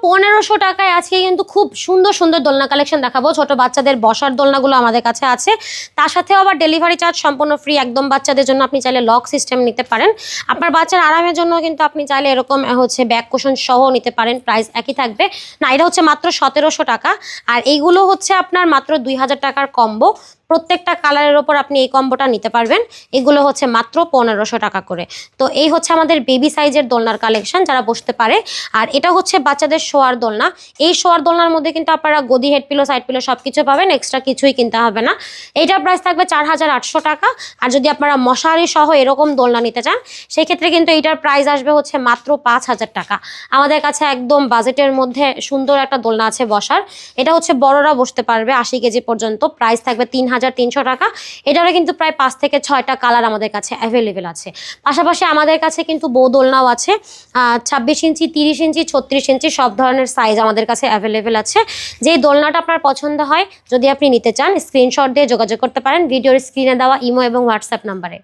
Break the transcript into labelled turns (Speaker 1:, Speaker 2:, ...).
Speaker 1: 1500 টাকায় আজকে কিন্তু খুব সুন্দর সুন্দর দোলনা কালেকশন দেখাবো। ছোট বাচ্চাদের বসার দোলনাগুলো আমাদের কাছে আছে, তার সাথেও আবার ডেলিভারি চার্জ সম্পূর্ণ ফ্রি একদম। বাচ্চাদের জন্য আপনি চাইলে লক সিস্টেম নিতে পারেন, আপনার বাচ্চার আরামের জন্য কিন্তু আপনি চাইলে এরকম হচ্ছে ব্যাক কুশন সহ নিতে পারেন, প্রাইস একই থাকবে। না, এটা হচ্ছে মাত্র 1700 টাকা, আর এইগুলো হচ্ছে আপনার মাত্র 2000 টাকার কম্বো। প্রত্যেকটা কালারের ওপর আপনি এই কম্বোটা নিতে পারবেন। এগুলো হচ্ছে মাত্র 1500 টাকা করে। তো এই হচ্ছে আমাদের বেবি সাইজের দোলনার কালেকশন যারা বসতে পারে। আর এটা হচ্ছে বাচ্চাদের শোয়ার দোলনা। এই শোয়ার দোলনার মধ্যে কিন্তু আপনারা গদি, হেড পিলো, সাইড পিলো সব কিছু পাবেন, এক্সট্রা কিছুই কিনতে হবে না। এইটার প্রাইস থাকবে 4800 টাকা। আর যদি আপনারা মশারি সহ এরকম দোলনা নিতে চান সেই ক্ষেত্রে কিন্তু এইটার প্রাইস আসবে হচ্ছে মাত্র 5000 টাকা। আমাদের কাছে একদম বাজেটের মধ্যে সুন্দর একটা দোলনা আছে বসার। এটা হচ্ছে বড়রা বসতে পারবে 80 কেজি পর্যন্ত, প্রাইস থাকবে 3300 টাকা। এটারও কিন্তু প্রায় 5 থেকে 6টা কালার আমাদের কাছে অ্যাভেলেবেল আছে। পাশাপাশি আমাদের কাছে কিন্তু বউ দোলনাও আছে, 26 ইঞ্চি, 30 ইঞ্চি, 36 ইঞ্চি সব ধরনের সাইজ আমাদের কাছে অ্যাভেলেবেল আছে। যেই দোলনাটা আপনার পছন্দ হয় যদি আপনি নিতে চান স্ক্রিনশট দিয়ে যোগাযোগ করতে পারেন ভিডিওর স্ক্রিনে দেওয়া ইমো এবং হোয়াটসঅ্যাপ নাম্বারে।